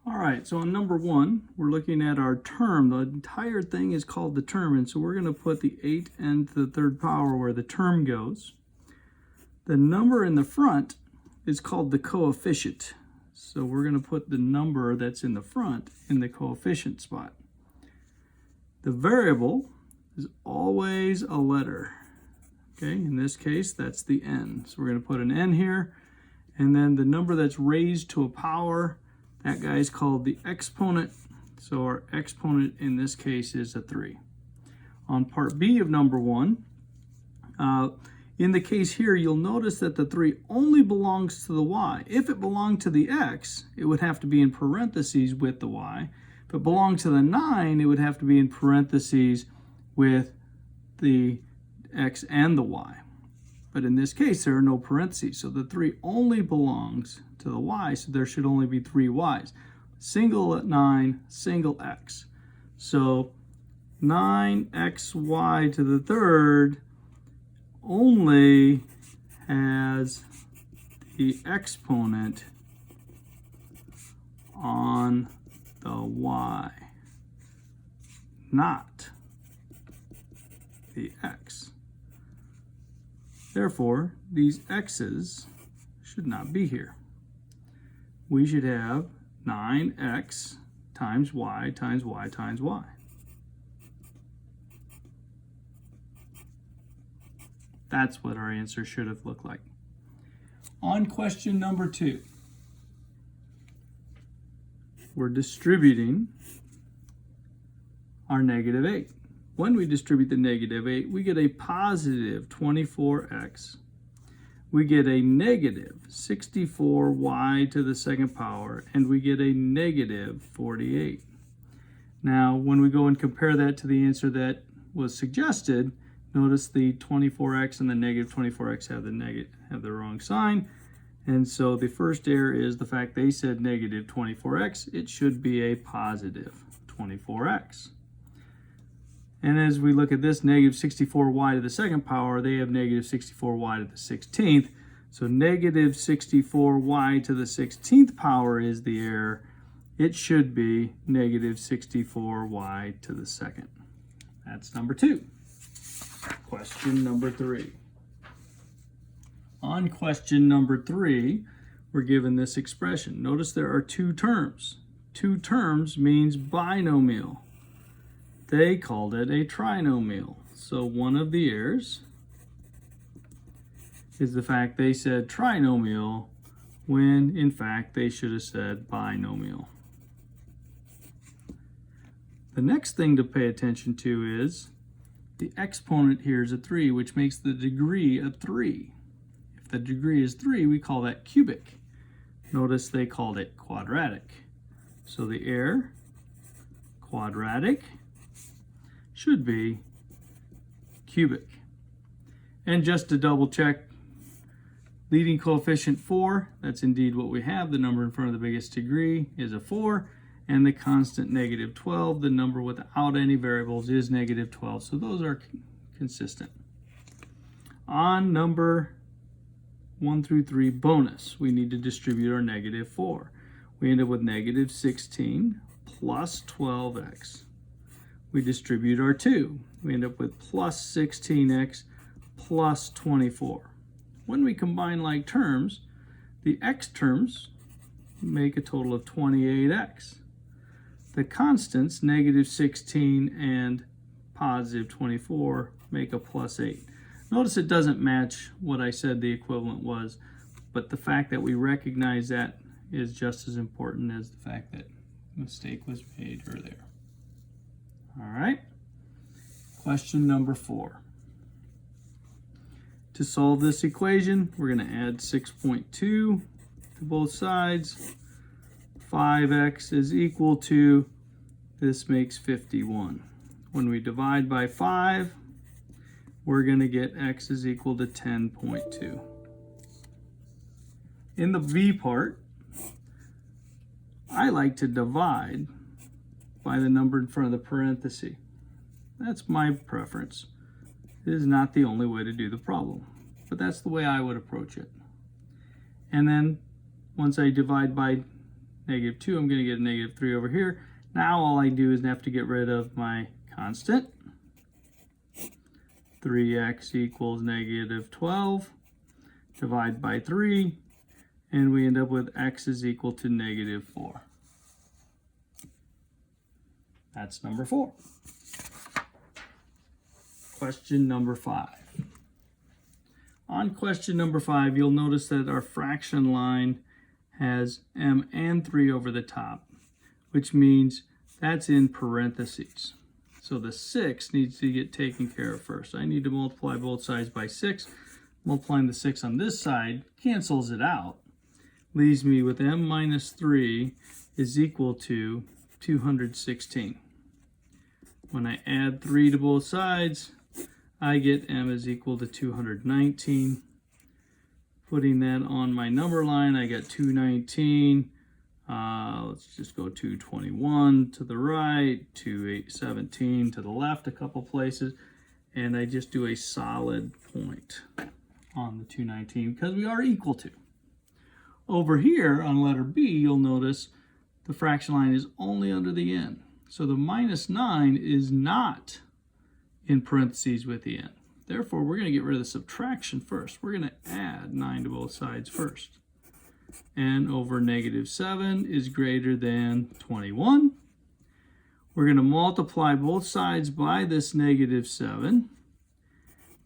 All right, so on number 1, we're looking at our term. The entire thing is called the term, and so we're going to put the 8n to the third power where the term goes. The number in the front is called the coefficient. So we're going to put the number that's in the front in the coefficient spot. The variable is always a letter. Okay, in this case, that's the n. So we're going to put an n here, and then the number that's raised to a power, that guy is called the exponent. So our exponent in this case is a 3. On part B of number 1, in the case here, you'll notice that the 3 only belongs to the y. If it belonged to the x, it would have to be in parentheses with the y. If it belonged to the 9, it would have to be in parentheses with the x and the y. But in this case, there are no parentheses, so the 3 only belongs to the y, so there should only be 3 y's. Single 9, single x. So 9xy to the third only has the exponent on the y, not the x. Therefore, these x's should not be here. We should have 9x times y times y times y. That's what our answer should have looked like. On question number 2, we're distributing our negative 8. When we distribute the negative 8, we get a positive 24x. We get a negative 64y to the second power, and we get a negative 48. Now, when we go and compare that to the answer that was suggested, notice the 24x and the negative 24x have the wrong sign. And so the first error is the fact they said negative 24x. It should be a positive 24x. And as we look at this, negative 64y to the second power, they have negative 64y to the 16th. So negative 64y to the 16th power is the error. It should be negative 64y to the second. That's number 2. Question number 3. On question number 3, we're given this expression. Notice there are 2 terms. 2 terms means binomial. They called it a trinomial. So one of the errors is the fact they said trinomial when in fact they should have said binomial. The next thing to pay attention to is the exponent here is a 3, which makes the degree a 3. If the degree is 3, we call that cubic. Notice they called it quadratic. So the error, quadratic, should be cubic. And just to double check, leading coefficient 4, that's indeed what we have. The number in front of the biggest degree is a 4, and the constant negative 12, the number without any variables, is negative 12. So those are consistent. On number 1 through 3 bonus, we need to distribute our negative 4. We end up with negative 16 plus 12x. We distribute our 2. We end up with plus 16x plus 24. When we combine like terms, the x terms make a total of 28x. The constants, negative 16 and positive 24, make a plus 8. Notice it doesn't match what I said the equivalent was, but the fact that we recognize that is just as important as the fact that a mistake was made earlier. All right, question number 4. To solve this equation, we're going to add 6.2 to both sides. 5x is equal to, this makes 51. When we divide by 5, we're going to get x is equal to 10.2. In the v part, I like to divide by the number in front of the parenthesis. That's my preference. It is not the only way to do the problem, but that's the way I would approach it. And then once I divide by negative 2. I'm going to get a negative 3 over here. Now all I do is have to get rid of my constant. 3x equals negative 12. Divide by 3. And we end up with x is equal to negative 4. That's number 4. Question number 5. On question number 5, you'll notice that our fraction line has m and 3 over the top, which means that's in parentheses. So the 6 needs to get taken care of first. I need to multiply both sides by 6. Multiplying the 6 on this side cancels it out. Leaves me with m minus 3 is equal to 216. When I add 3 to both sides, I get m is equal to 219. Putting that on my number line, I got 219. Let's just go 221 to the right, 217 to the left a couple places, and I just do a solid point on the 219 because we are equal to. Over here on letter B, you'll notice the fraction line is only under the n. So the minus 9 is not in parentheses with the n. Therefore, we're going to get rid of the subtraction first. We're going to add 9 to both sides first. N over negative 7 is greater than 21. We're going to multiply both sides by this negative 7.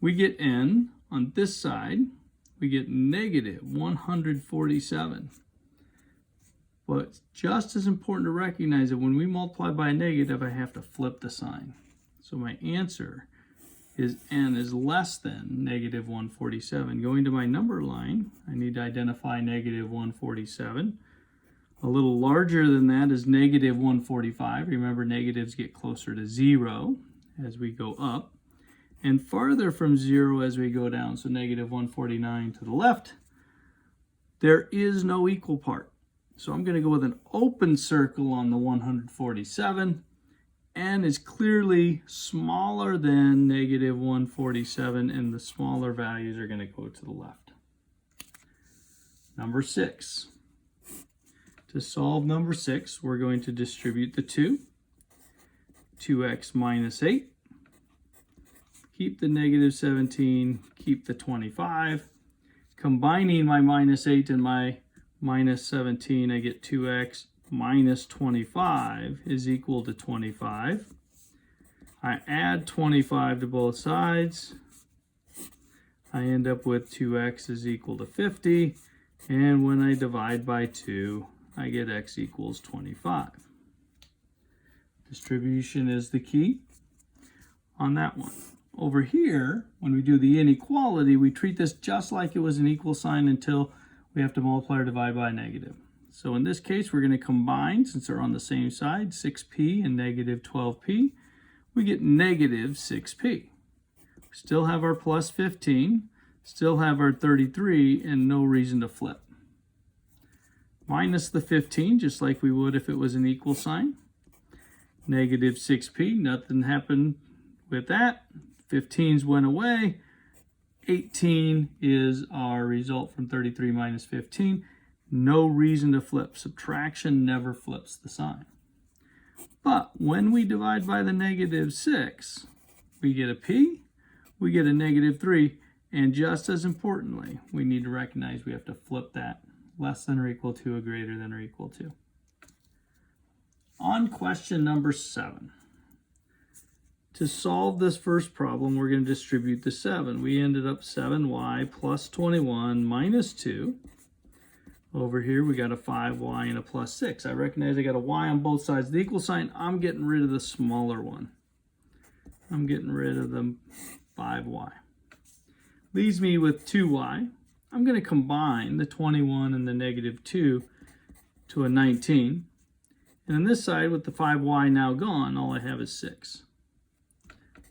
We get n on this side. We get negative 147. But it's just as important to recognize that when we multiply by a negative, I have to flip the sign. So my answer is n is less than negative 147. Going to my number line, I need to identify negative 147. A little larger than that is negative 145. Remember, negatives get closer to 0 as we go up, and farther from 0 as we go down. So negative 149 to the left. There is no equal part. So I'm going to go with an open circle on the 147. N is clearly smaller than negative 147, and the smaller values are going to go to the left. Number 6. To solve number 6, we're going to distribute the 2. 2x minus 8. Keep the negative 17, keep the 25. Combining my minus 8 and my minus 17, I get 2x minus 25 is equal to 25. I add 25 to both sides. I end up with 2x is equal to 50. And when I divide by 2, I get x equals 25. Distribution is the key on that one. Over here, when we do the inequality, we treat this just like it was an equal sign until we have to multiply or divide by a negative. So in this case, we're going to combine, since they're on the same side, 6p and negative 12p. We get negative 6p. We still have our plus 15, still have our 33, and no reason to flip. Minus the 15, just like we would if it was an equal sign. Negative 6p, nothing happened with that. 15's went away. 18 is our result from 33 minus 15. No reason to flip. Subtraction never flips the sign. But when we divide by the negative 6, we get a p, we get a negative 3, and just as importantly, we need to recognize we have to flip that less than or equal to a greater than or equal to. On question number 7. To solve this first problem, we're going to distribute the 7. We ended up 7y plus 21 minus 2. Over here, we got a 5y and a plus 6. I recognize I got a y on both sides of the equal sign. I'm getting rid of the smaller one. I'm getting rid of the 5y. Leaves me with 2y. I'm going to combine the 21 and the negative 2 to a 19. And on this side, with the 5y now gone, all I have is 6.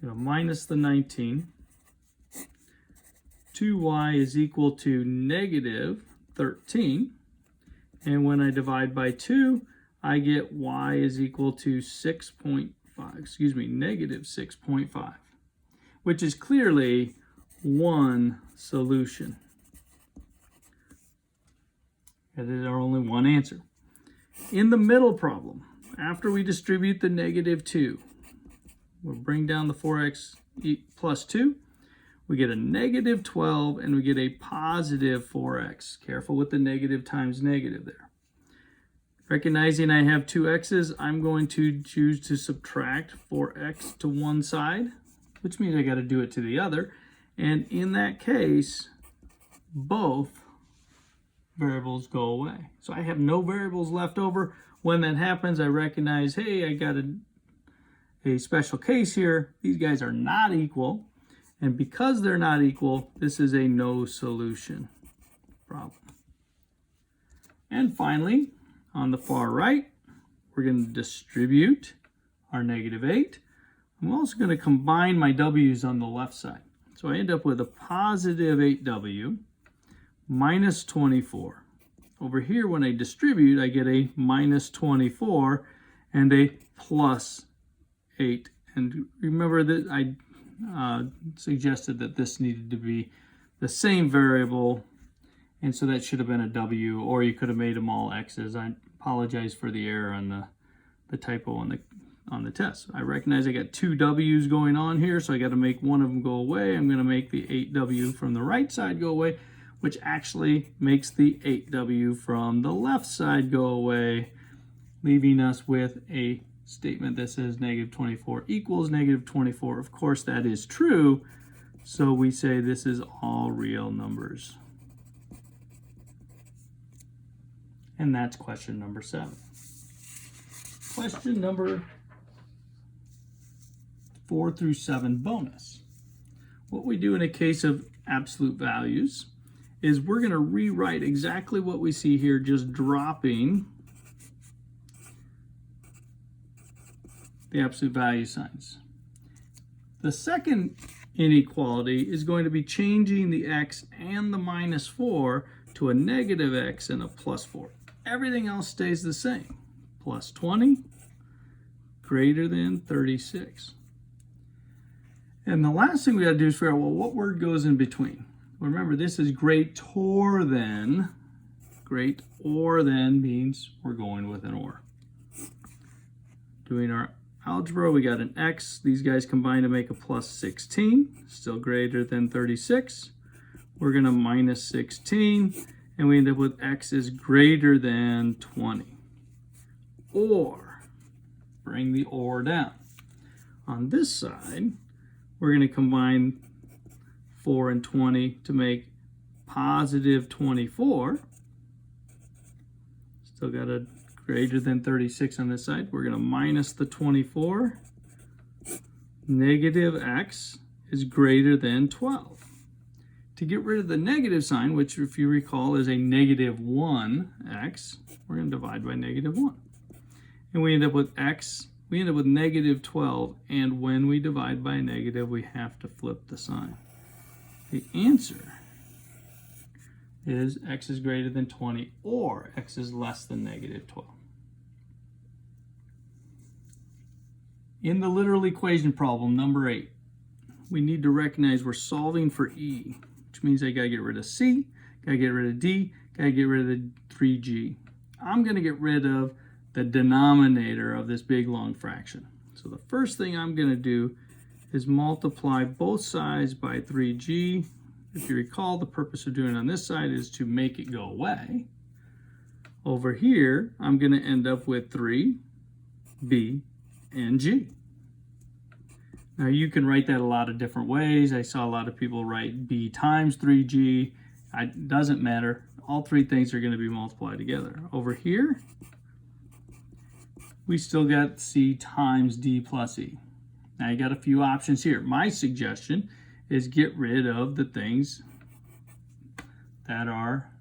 Minus the 19. 2y is equal to negative 13. And when I divide by 2, I get y is equal to negative 6.5, which is clearly one solution. That is our only one answer. In the middle problem, after we distribute the -2, we'll bring down the 4x plus 2. We get a -12 and we get a positive 4x. Careful with the negative times negative there. Recognizing I have two x's, I'm going to choose to subtract 4x to one side, which means I got to do it to the other. And in that case, both variables go away. So I have no variables left over. When that happens, I recognize, hey, I got a special case here. These guys are not equal. And because they're not equal, this is a no solution problem. And finally, on the far right, we're going to distribute our -8. I'm also going to combine my w's on the left side. So I end up with a positive 8w minus 24. Over here, when I distribute, I get a minus 24 and a plus 8. And remember that I suggested that this needed to be the same variable, and so that should have been a w, or you could have made them all x's. I apologize for the error on the typo on the test. I recognize I got two w's going on here, so I got to make one of them go away. I'm going to make the 8w from the right side go away, which actually makes the 8w from the left side go away, leaving us with a statement that says -24 equals -24. Of course, that is true, so we say this is all real numbers. And that's question number 7. Question number 4 through 7 bonus. What we do in a case of absolute values is we're going to rewrite exactly what we see here, just dropping the absolute value signs. The second inequality is going to be changing the x and the -4 to a -x and a +4. Everything else stays the same. Plus 20 greater than 36. And the last thing we got to do is figure out, well, what word goes in between? Well, remember, this is greater than. Great or than means we're going with an or. Doing our algebra, we got an x. These guys combine to make a plus 16, still greater than 36. We're going to minus 16, and we end up with x is greater than 20. Or, bring the or down. On this side, we're going to combine 4 and 20 to make positive 24. Still got a greater than 36 on this side. We're going to minus the 24. Negative x is greater than 12. To get rid of the negative sign, which if you recall is a -1x, we're going to divide by -1. And we end up with x, we end up with -12, and when we divide by a negative, we have to flip the sign. The answer is x is greater than 20, or x is less than -12. In the literal equation problem, number 8, we need to recognize we're solving for e, which means I got to get rid of c, got to get rid of d, got to get rid of the 3g. I'm going to get rid of the denominator of this big long fraction. So the first thing I'm going to do is multiply both sides by 3g. If you recall, the purpose of doing it on this side is to make it go away. Over here, I'm going to end up with 3b and g. Now you can write that a lot of different ways. I saw a lot of people write b times 3g. It doesn't matter. All three things are going to be multiplied together. Over here, we still got c times d plus e. Now you got a few options here. My suggestion is get rid of the things that are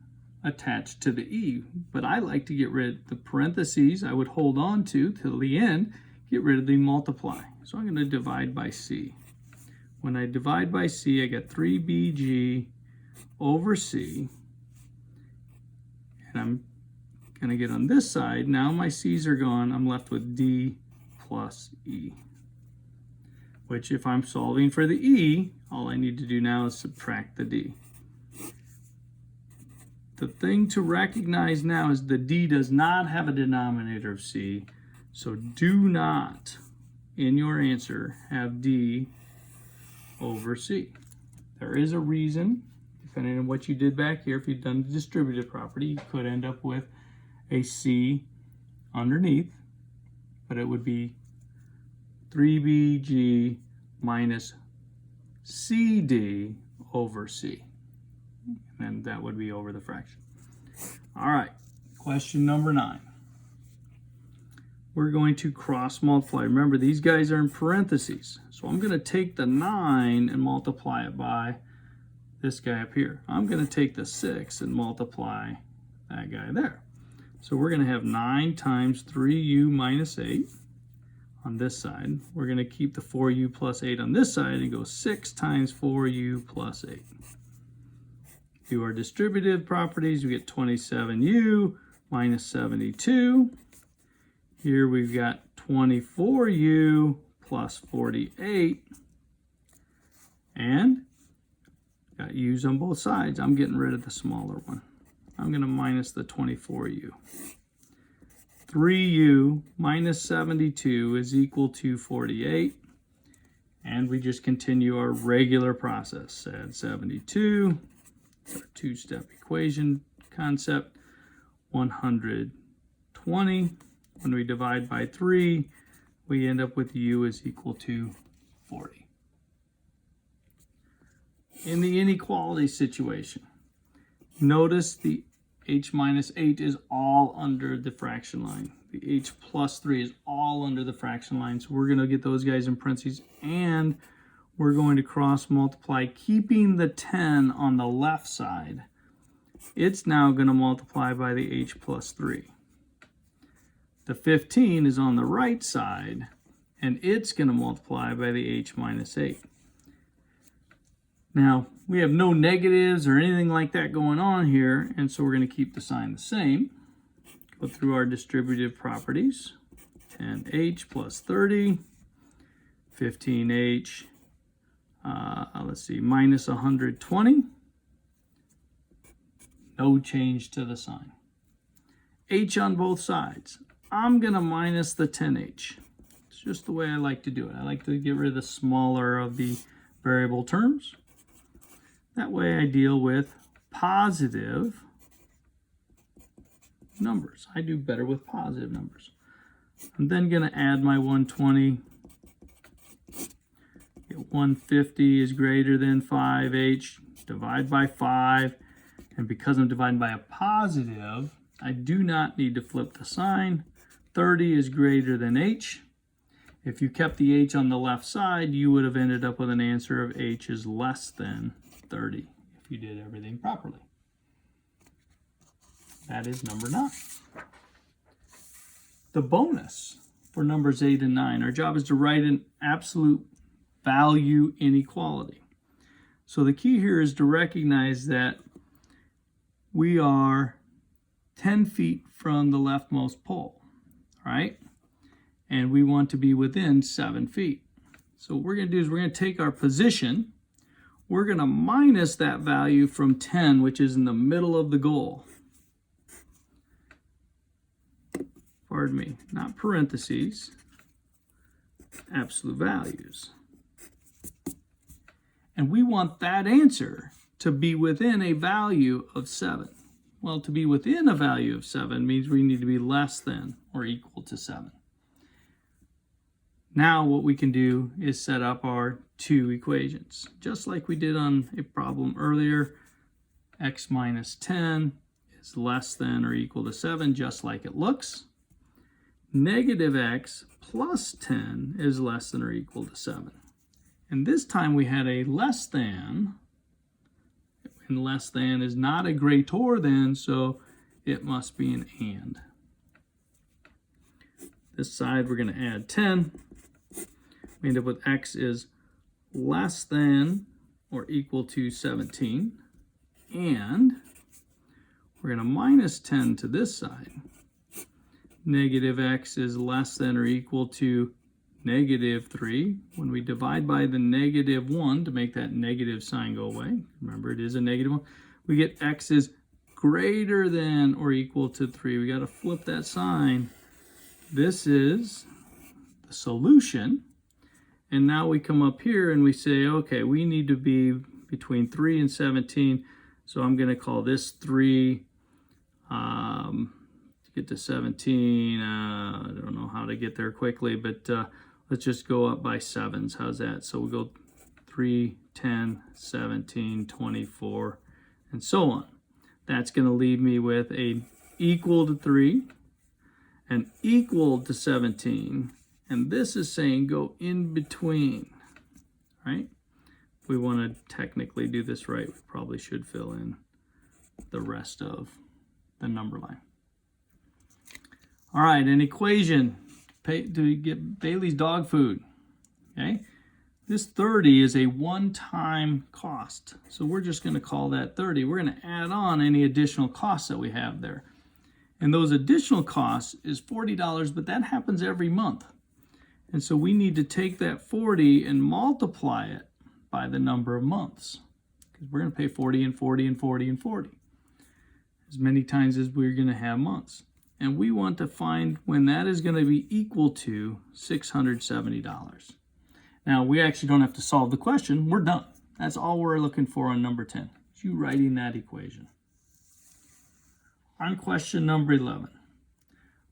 attached to the e, but I like to get rid of the parentheses. I would hold on to till the end, get rid of the multiply. So I'm going to divide by c. When I divide by c, I get 3bg over c, and I'm going to get on this side. Now my c's are gone. I'm left with d plus e, which if I'm solving for the e, all I need to do now is subtract the d. The thing to recognize now is the D does not have a denominator of C, so do not, in your answer, have D over C. There is a reason, depending on what you did back here. If you'd done the distributive property, you could end up with a C underneath, but it would be 3BG minus CD over C. And that would be over the fraction. All right, question number 9. We're going to cross multiply. Remember, these guys are in parentheses. So I'm going to take the 9 and multiply it by this guy up here. I'm going to take the 6 and multiply that guy there. So we're going to have 9 times 3u minus 8 on this side. We're going to keep the 4u plus 8 on this side and go 6 times 4u plus 8. Do our distributive properties, we get 27u minus 72. Here we've got 24u plus 48. And got u's on both sides. I'm getting rid of the smaller one. I'm going to minus the 24u. 3u minus 72 is equal to 48. And we just continue our regular process. Add 72. It's our two-step equation concept. 120. When we divide by 3, we end up with u is equal to 40. In the inequality situation, notice the h minus 8 is all under the fraction line. The h plus 3 is all under the fraction line. So we're going to get those guys in parentheses, and we're going to cross multiply, keeping the 10 on the left side. It's now going to multiply by the h plus 3. The 15 is on the right side, and it's going to multiply by the h minus 8. Now, we have no negatives or anything like that going on here, and so we're going to keep the sign the same. Go through our distributive properties. 10h plus 30, 15h, let's see, minus 120. No change to the sign. H on both sides. I'm going to minus the 10h. It's just the way I like to do it. I like to get rid of the smaller of the variable terms. That way I deal with positive numbers. I do better with positive numbers. I'm then going to add my 120. Get 150 is greater than 5h. Divide by 5. And because I'm dividing by a positive, I do not need to flip the sign. 30 is greater than h. If you kept the h on the left side, you would have ended up with an answer of h is less than 30 if you did everything properly. That is number 9. The bonus for numbers 8 and 9, our job is to write an absolute value inequality. So the key here is to recognize that we are 10 feet from the leftmost pole, right? And we want to be within 7 feet. So what we're going to do is we're going to take our position. We're going to minus that value from 10, which is in the middle of the goal. Pardon me, not parentheses, absolute values. And we want that answer to be within a value of 7. Well, to be within a value of 7 means we need to be less than or equal to 7. Now what we can do is set up our two equations. Just like we did on a problem earlier, x minus 10 is less than or equal to 7, just like it looks. Negative x plus 10 is less than or equal to 7. And this time we had a less than, and less than is not a greater than, so it must be an and. This side we're going to add 10. We end up with x is less than or equal to 17. And we're going to minus 10 to this side. Negative x is less than or equal to negative 3. When we divide by the negative 1 to make that negative sign go away, remember it is a negative 1, we get x is greater than or equal to 3. We got to flip that sign. This is the solution. And now we come up here and we say, okay, we need to be between 3 and 17. So I'm going to call this 3. To get to 17, I don't know how to get there quickly, but let's just go up by 7s. How's that? So we'll go 3, 10, 17, 24, and so on. That's going to leave me with a equal to 3, an equal to 17, and this is saying go in between, right? If we want to technically do this right, we probably should fill in the rest of the number line. All right, an equation to get Bailey's dog food, okay? This 30 is a one-time cost, so we're just going to call that 30. We're going to add on any additional costs that we have there. And those additional costs is $40, but that happens every month. And so we need to take that 40 and multiply it by the number of months, because we're going to pay 40 and 40 and 40 and 40 as many times as we're going to have months. And we want to find when that is going to be equal to $670. Now, we actually don't have to solve the question. We're done. That's all we're looking for on number 10. Is you writing that equation. On question number 11, I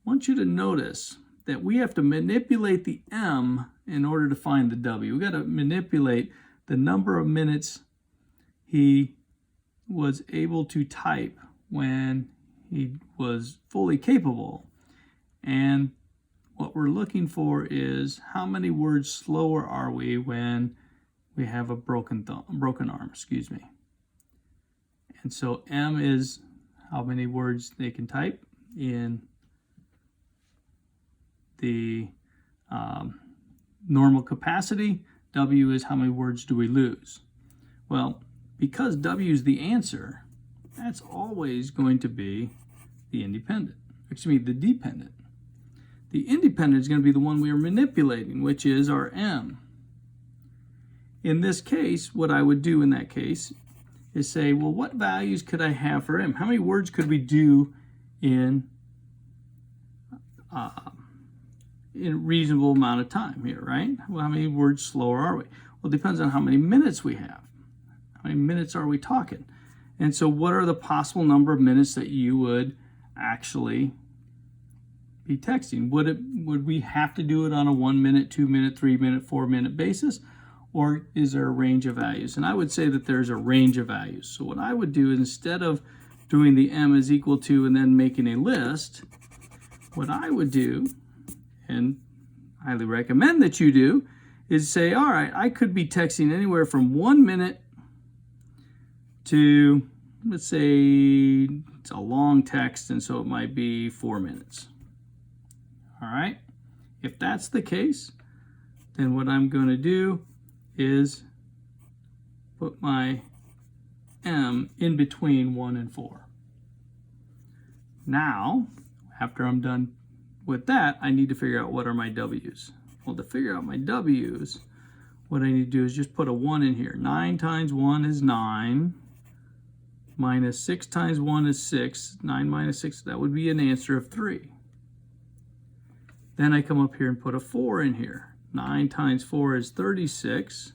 want you to notice that we have to manipulate the M in order to find the W. We've got to manipulate the number of minutes he was able to type when he was fully capable. And what we're looking for is how many words slower are we when we have a broken arm, excuse me. And so M is how many words they can type in the normal capacity. W is how many words do we lose. Well, because W is the answer, that's always going to be the independent. Excuse me, the dependent. The independent is going to be the one we are manipulating, which is our M. In this case, what I would do in that case is say, well, what values could I have for M? How many words could we do in a reasonable amount of time here, right? Well, how many words slower are we? Well, it depends on how many minutes we have. How many minutes are we talking? And so what are the possible number of minutes that you would actually be texting? Would we have to do it on a 1 minute, 2 minute, 3 minute, 4 minute basis? Or is there a range of values? And I would say that there's a range of values. So what I would do is, instead of doing the M is equal to and then making a list, what I would do, and highly recommend that you do, is say, all right, I could be texting anywhere from 1 minute to, let's say it's a long text, and so it might be 4 minutes. All right, if that's the case, then what I'm going to do is put my M in between 1 and 4. Now, after I'm done with that, I need to figure out what are my W's. Well, to figure out my W's, what I need to do is just put a 1 in here. 9 times 1 is 9. Minus 6 times 1 is 6. 9 minus 6, that would be an answer of 3. Then I come up here and put a 4 in here. 9 times 4 is 36.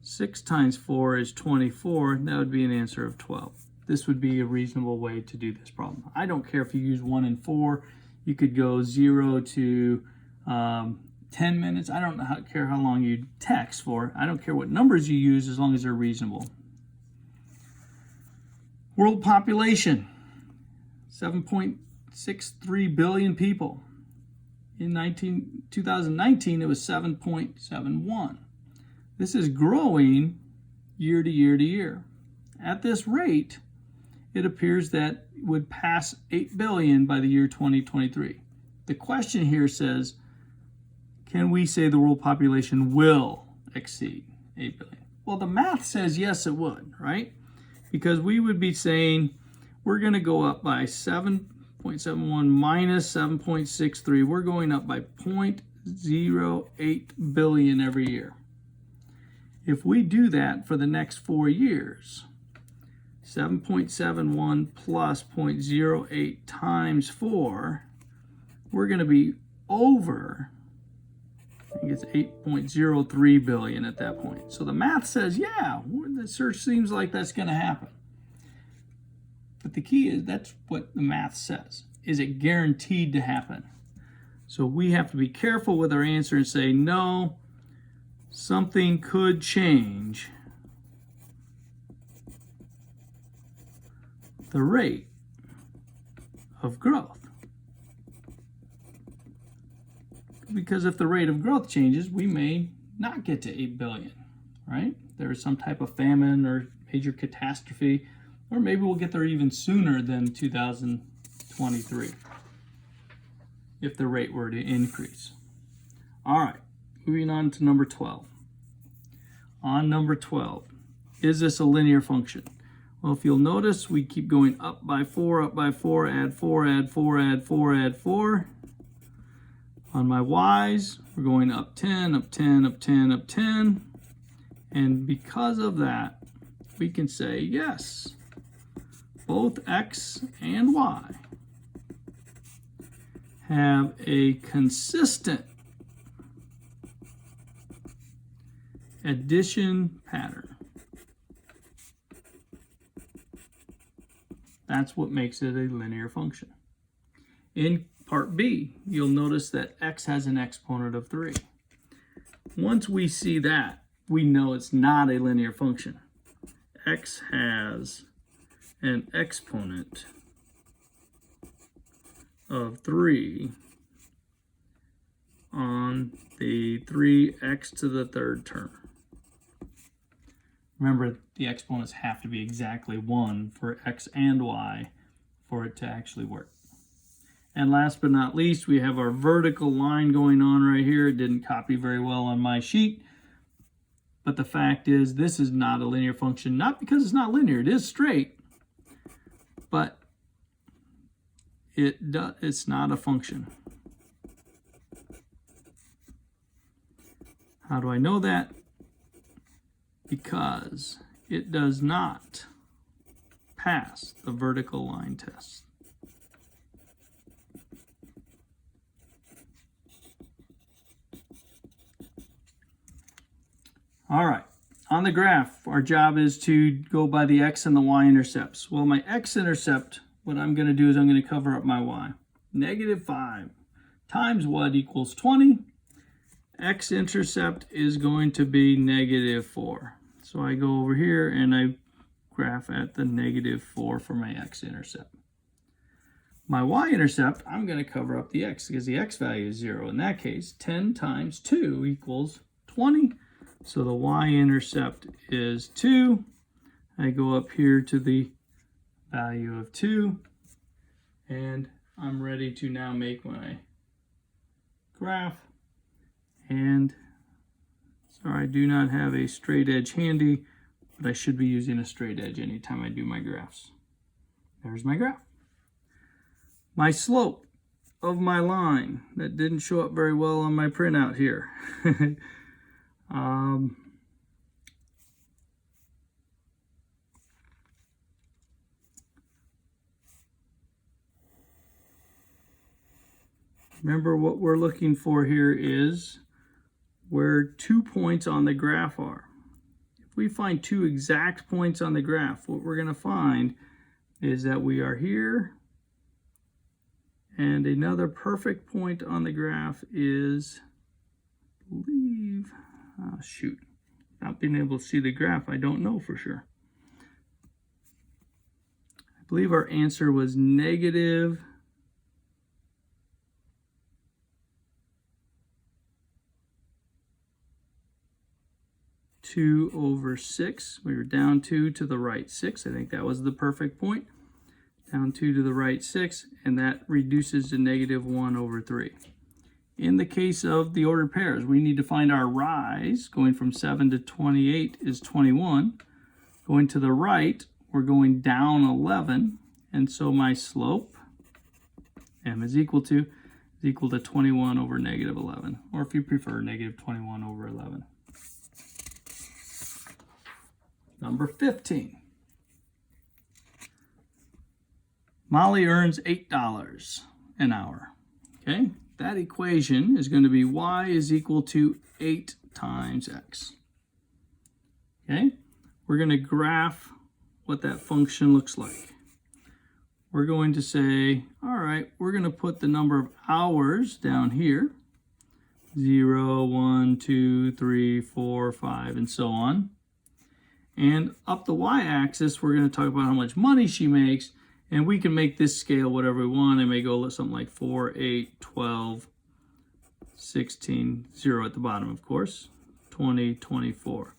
6 times 4 is 24. That would be an answer of 12. This would be a reasonable way to do this problem. I don't care if you use 1 and 4. You could go 0 to 10 minutes. I don't care how long you text for. I don't care what numbers you use as long as they're reasonable. World population, 7.63 billion people. In 2019, it was 7.71. This is growing year to year to year. At this rate, it appears that it would pass 8 billion by the year 2023. The question here says, can we say the world population will exceed 8 billion? Well, the math says yes, it would, right? Because we would be saying we're going to go up by 7.71 minus 7.63. We're going up by 0.08 billion every year. If we do that for the next 4 years, 7.71 plus 0.08 times 4, we're going to be over, I think it's 8.03 billion at that point. So the math says, yeah, the search seems like that's going to happen. But the key is that's what the math says. Is it guaranteed to happen? So we have to be careful with our answer and say, no, something could change the rate of growth. Because if the rate of growth changes, we may not get to 8 billion, right? There is some type of famine or major catastrophe, or maybe we'll get there even sooner than 2023 if the rate were to increase. All right, moving on to number 12. On number 12, is this a linear function? Well, if you'll notice, we keep going up by 4, add 4, add 4, add 4, add 4. On my y's, we're going up 10, up 10, up 10, up 10. And because of that, we can say, yes, both x and y have a consistent addition pattern. That's what makes it a linear function. In part B, you'll notice that x has an exponent of 3. Once we see that, we know it's not a linear function. X has an exponent of 3 on the 3x to the third term. Remember, the exponents have to be exactly 1 for x and y for it to actually work. And last but not least, we have our vertical line going on right here. It didn't copy very well on my sheet. But the fact is, this is not a linear function. Not because it's not linear. It is straight. But it's not a function. How do I know that? Because it does not pass the vertical line test. All right, on the graph, our job is to go by the x and the y intercepts. Well, my x-intercept, what I'm going to do is I'm going to cover up my y. -5 times what equals 20. X-intercept is going to be -4. So I go over here and I graph at the -4 for my x-intercept. My y-intercept, I'm going to cover up the x because the x value is 0. In that case, 10 times 2 equals 20. So the y-intercept is 2. I go up here to the value of 2. And I'm ready to now make my graph. And sorry, I do not have a straight edge handy, but I should be using a straight edge anytime I do my graphs. There's my graph. My slope of my line, that didn't show up very well on my printout here. Remember, what we're looking for here is where 2 points on the graph are. If we find 2 exact points on the graph, what we're going to find is that we are here, and another perfect point on the graph is, I believe, shoot, not being able to see the graph, I don't know for sure. I believe our answer was -2/6. We were down 2 to the right 6. I think that was the perfect point. Down 2 to the right 6, and that reduces to -1/3. In the case of the ordered pairs, we need to find our rise. Going from 7 to 28 is 21. Going to the right, we're going down 11. And so my slope, m is equal to 21 over -11. Or if you prefer, -21 over 11. Number 15. Molly earns $8 an hour. Okay, that equation is going to be y is equal to 8 times x. Okay, we're going to graph what that function looks like. We're going to say, all right, we're going to put the number of hours down here. 0, 1, 2, 3, 4, 5, and so on. And up the y-axis, we're going to talk about how much money she makes, and we can make this scale whatever we want. I may go something like 4, 8, 12, 16, 0 at the bottom, of course, 20, 24.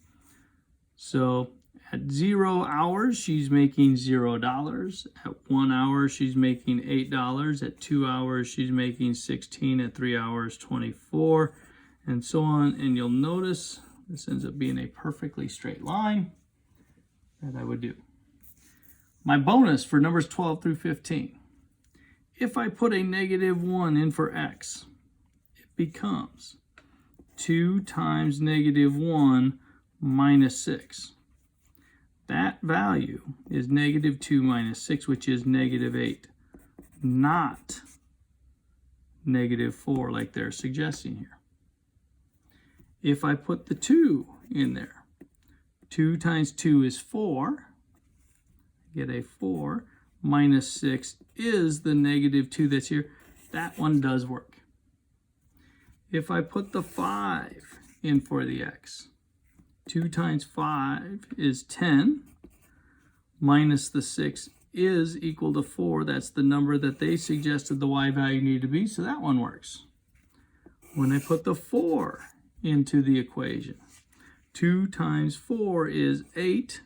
So at 0 hours, she's making $0. At 1 hour, she's making $8. At 2 hours, she's making 16. At 3 hours, 24, and so on. And you'll notice this ends up being a perfectly straight line that I would do. My bonus for numbers 12 through 15. If I put a -1 in for x, it becomes 2 times -1 minus 6. That value is -2 minus 6, which is -8, not -4 like they're suggesting here. If I put the 2 in there, 2 times 2 is 4. Get a 4 minus 6 is the -2 that's here. That one does work. If I put the 5 in for the x, 2 times 5 is 10, minus the 6 is equal to 4. That's the number that they suggested the y value needed to be, so that one works. When I put the 4 into the equation, 2 times 4 is 8.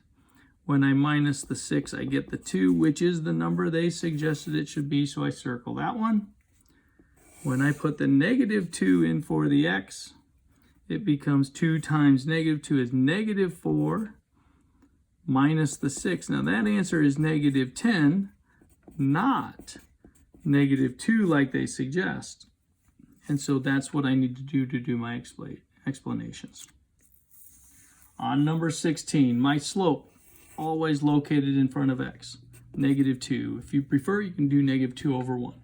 When I minus the 6, I get the 2, which is the number they suggested it should be, so I circle that one. When I put the -2 in for the x, it becomes 2 times -2 is -4 minus the 6. Now that answer is -10, not -2 like they suggest. And so that's what I need to do my explanations. On number 16, my slope, always located in front of x, -2. If you prefer, you can do -2 over 1.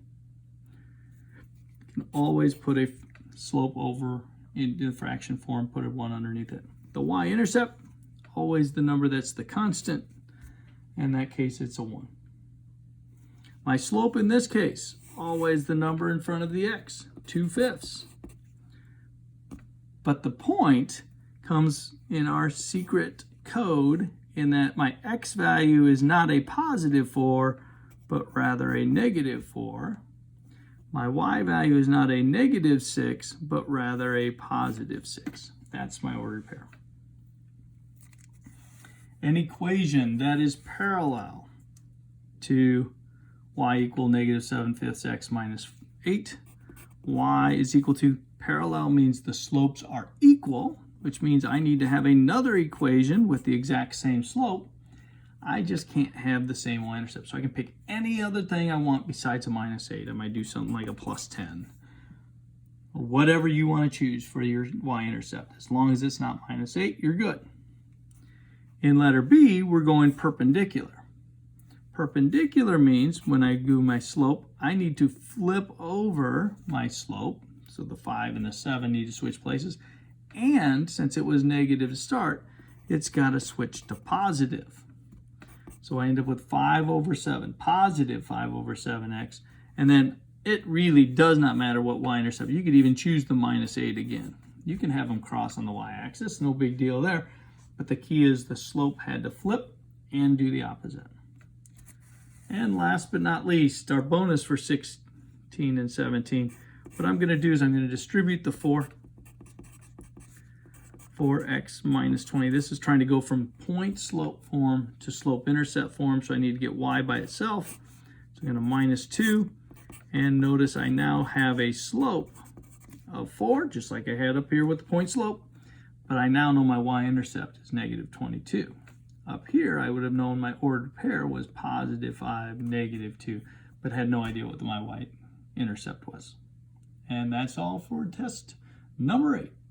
You can always put a slope over in the fraction form, put a 1 underneath it. The y-intercept, always the number that's the constant. In that case, it's a 1. My slope in this case, always the number in front of the x, 2/5. But the point comes in our secret code in that my x value is not a +4, but rather a -4. My y value is not a -6, but rather a +6. That's my ordered pair. An equation that is parallel to y equal -7/5 x minus 8. Y is equal to, parallel means the slopes are equal, which means I need to have another equation with the exact same slope. I just can't have the same y-intercept. So I can pick any other thing I want besides a -8. I might do something like a +10. Or whatever you want to choose for your y-intercept. As long as it's not -8, you're good. In letter B, we're going perpendicular. Perpendicular means when I do my slope, I need to flip over my slope. So the 5 and the 7 need to switch places. And since it was negative to start, it's got to switch to positive. So I end up with 5 over 7, positive 5 over 7x. And then it really does not matter what y-intercept. You could even choose the -8 again. You can have them cross on the y-axis, no big deal there. But the key is the slope had to flip and do the opposite. And last but not least, our bonus for 16 and 17. What I'm going to do is I'm going to distribute the 4x minus 20. This is trying to go from point slope form to slope intercept form, so I need to get y by itself. So I'm going to -2, and notice I now have a slope of 4, just like I had up here with the point slope, but I now know my y-intercept is -22. Up here, I would have known my ordered pair was +5, -2, but had no idea what my y-intercept was. And that's all for test number 8.